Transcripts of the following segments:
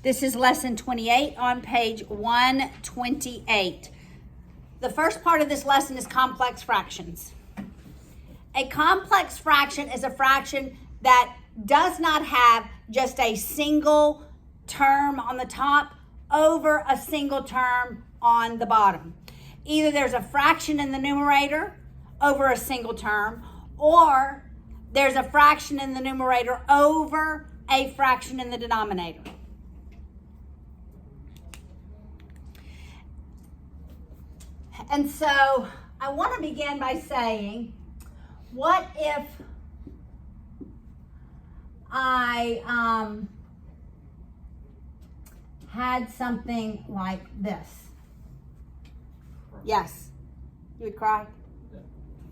This is lesson 28 on page 128. The first part of this lesson is complex fractions. A complex fraction is a fraction that does not have just a single term on the top over a single term on the bottom. Either there's a fraction in the numerator over a single term, or there's a fraction in the numerator over a fraction in the denominator. And so I want to begin by saying, what if I had something like this? Yes. You would cry? Yeah.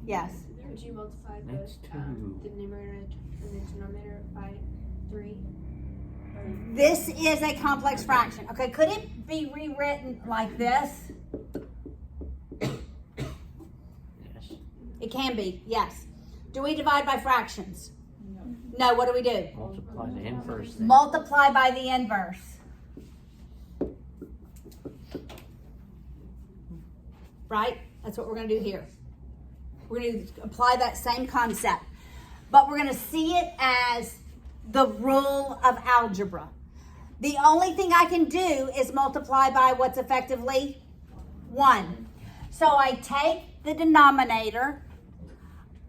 Yes. Would you multiply the numerator and the denominator by 3? This is a complex fraction. Okay, could it be rewritten like this? Yes. It can be, yes. Do we divide by fractions? No, what do we do? Multiply the inverse. Then. Multiply by the inverse. Right? That's what we're going to do here. We're going to apply that same concept. But we're going to see it as the rule of algebra. The only thing I can do is multiply by what's effectively 1. So I take the denominator,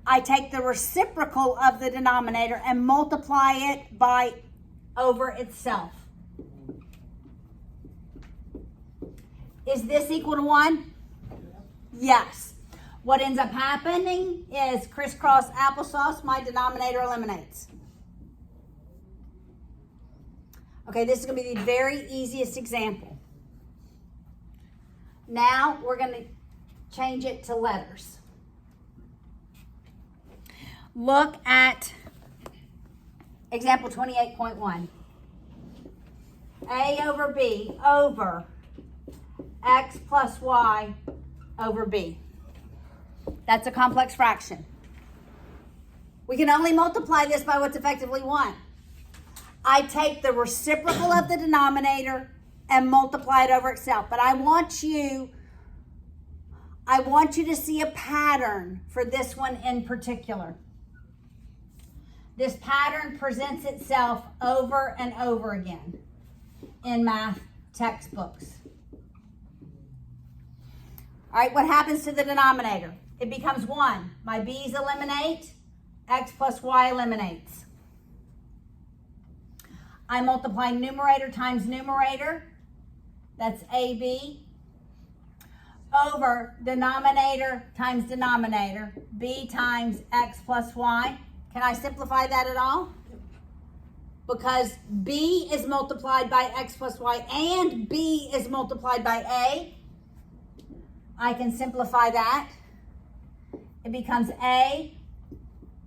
I take the reciprocal of the denominator and multiply it by over itself. Is this equal to 1? Yes. What ends up happening is crisscross applesauce, my denominator eliminates. Okay, this is going to be the very easiest example. Now we're going to change it to letters. Look at example 28.1. A over B over x plus y over b. That's a complex fraction. We can only multiply this by what's effectively 1. I take the reciprocal of the denominator and multiply it over itself. But I want you to see a pattern for this one in particular. This pattern presents itself over and over again in math textbooks. All right, what happens to the denominator? It becomes 1. My b's eliminate, x plus y eliminates. I multiply numerator times numerator, that's AB, over denominator times denominator, b times x plus y. Can I simplify that at all? Because b is multiplied by x plus y and b is multiplied by a, I can simplify that. It becomes a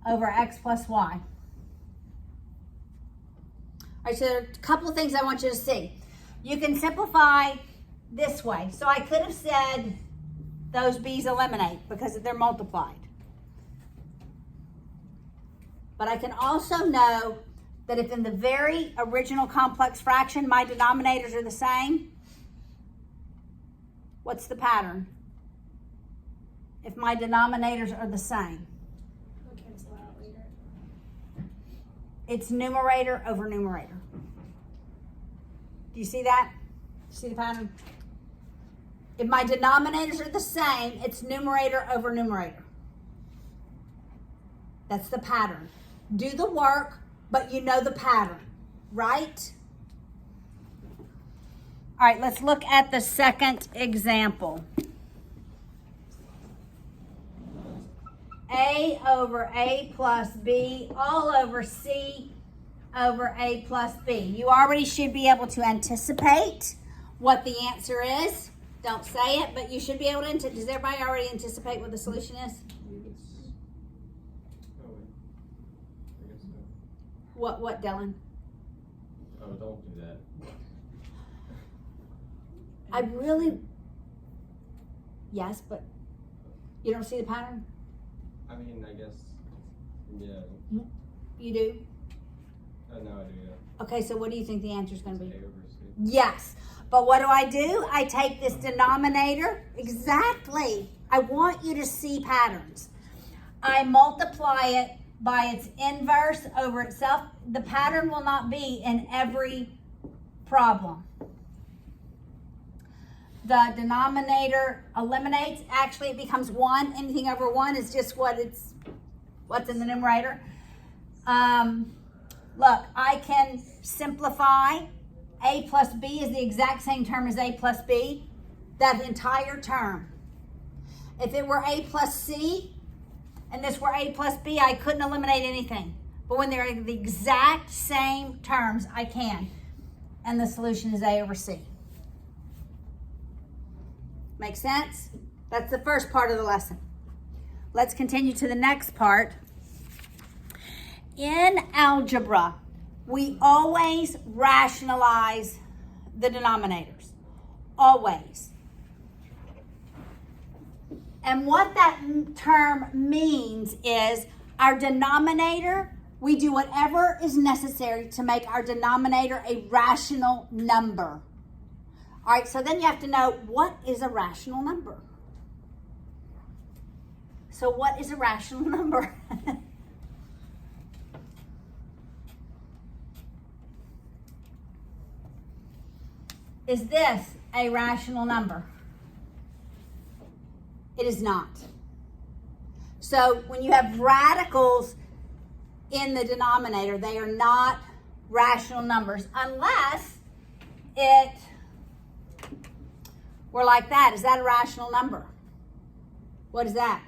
over x plus y. All right, so there are a couple of things I want you to see. You can simplify this way. So I could have said those b's eliminate because they're multiplied. But I can also know that if in the very original complex fraction my denominators are the same, what's the pattern? If my denominators are the same, We'll cancel out later. it's numerator over numerator. Do you see that? See the pattern? If my denominators are the same, it's numerator over numerator. That's the pattern. Do the work, but you know the pattern, right? All right, let's look at the second example. A over A plus B all over C over A plus B. You already should be able to anticipate what the answer is. Don't say it, but you should be able to. Does everybody already anticipate what the solution is? I guess so. What, Dylan? Oh, don't do that. I really, yes, but you don't see the pattern? I mean, I guess, yeah. You do? No, I do, yeah. Okay, so what do you think the answer is going It's to A be? over C. Yes. But what do? I take this denominator. Exactly. I want you to see patterns. I multiply it by its inverse over itself. The pattern will not be in every problem. The denominator eliminates. Actually, it becomes 1. Anything over 1 is just what's in the numerator. Look, I can simplify. A plus B is the exact same term as A plus B. That entire term. If it were A plus C and this were A plus B, I couldn't eliminate anything. But when they're the exact same terms, I can. And the solution is A over C. Make sense? That's the first part of the lesson. Let's continue to the next part. In algebra, we always rationalize the denominators. Always. And what that term means is our denominator, we do whatever is necessary to make our denominator a rational number. All right, so then you have to know, what is a rational number? So what is a rational number? Is this a rational number? It is not. So when you have radicals in the denominator, they are not rational numbers unless it were like that. Is that a rational number? What is that?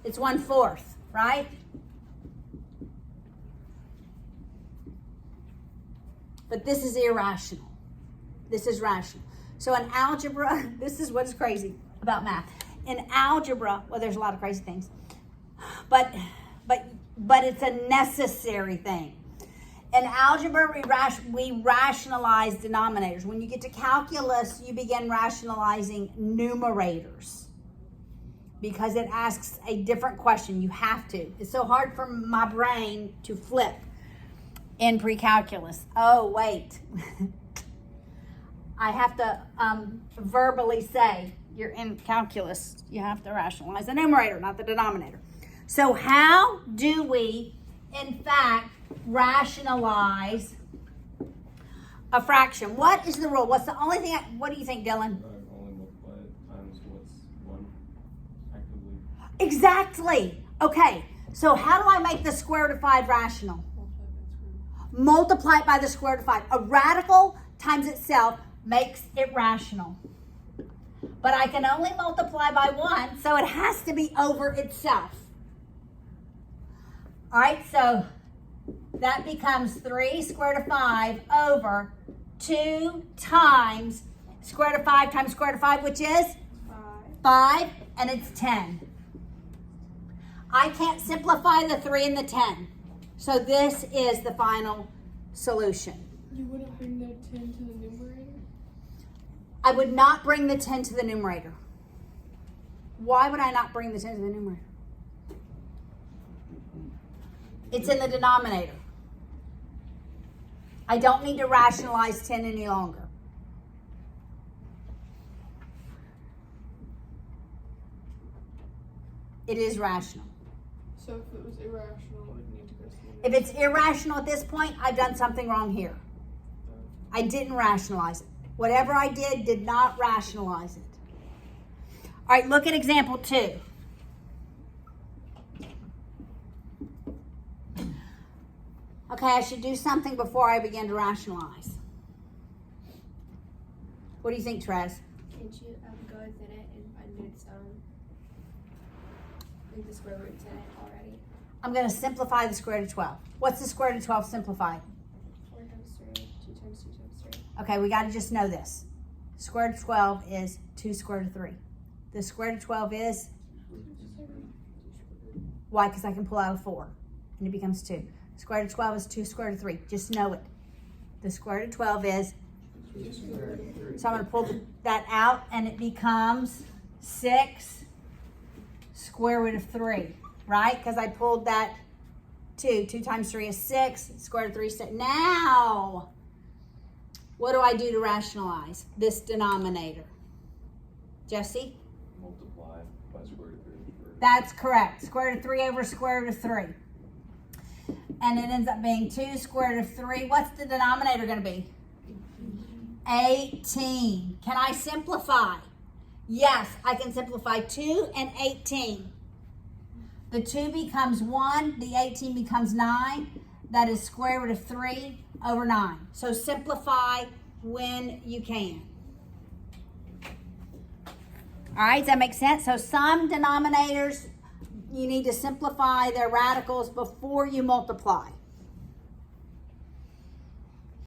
It's 1/4, right? But this is irrational. This is rational. So in algebra, this is what's crazy about math. In algebra, well, there's a lot of crazy things, but it's a necessary thing. In algebra, we rationalize denominators. When you get to calculus, you begin rationalizing numerators because it asks a different question. You have to. It's so hard for my brain to flip in pre-calculus. Oh, wait. I have to verbally say, you're in calculus, you have to rationalize the numerator, not the denominator. So how do we, in fact, rationalize a fraction? What is the rule? What's the only thing, what do you think, Dylan? Only multiply it times what's 1 actively. Exactly. Okay, so how do I make the square root of 5 rational? Multiply it by the square root of 5. A radical times itself makes it rational. But I can only multiply by 1, so it has to be over itself. All right, so that becomes 3 square root of 5 over 2 times square root of 5 times square root of 5, which is 5, and it's 10. I can't simplify the 3 and the 10. So this is the final solution. You wouldn't bring the 10 to the numerator? I would not bring the 10 to the numerator. Why would I not bring the 10 to the numerator? It's in the denominator. I don't need to rationalize 10 any longer. It is rational. So if it was irrational, it would need to go to the numerator. If it's irrational at this point, I've done something wrong here. I didn't rationalize it. Whatever I did not rationalize it. All right, look at example 2. Okay, I should do something before I begin to rationalize. What do you think, Trez? Can't you go within it and find its like the square root's in it already? I'm going to simplify the square root of 12. What's the square root of 12 simplified? 4 times 3, 2 times 2 times 3. Okay, we got to just know this. Square root of 12 is 2 square root of 3. The square root of 12 is? Why? Because I can pull out a 4, and it becomes 2. Square root of 12 is 2 square root of 3. Just know it. The square root of 12 is? So I'm going to pull that out, and it becomes 6 square root of 3, right? Because I pulled that 2. 2 times 3 is 6. Square root of 3 is 6. Now, What do I do to rationalize this denominator? Jesse? Multiply by square root of 3. That's correct. Square root of 3 over square root of 3. And it ends up being 2 square root of 3. What's the denominator going to be? 18. Can I simplify? Yes, I can simplify 2 and 18. The 2 becomes 1. The 18 becomes 9. That is square root of 3 over 9. So simplify when you can. All right, does that make sense? So some denominators, you need to simplify their radicals before you multiply.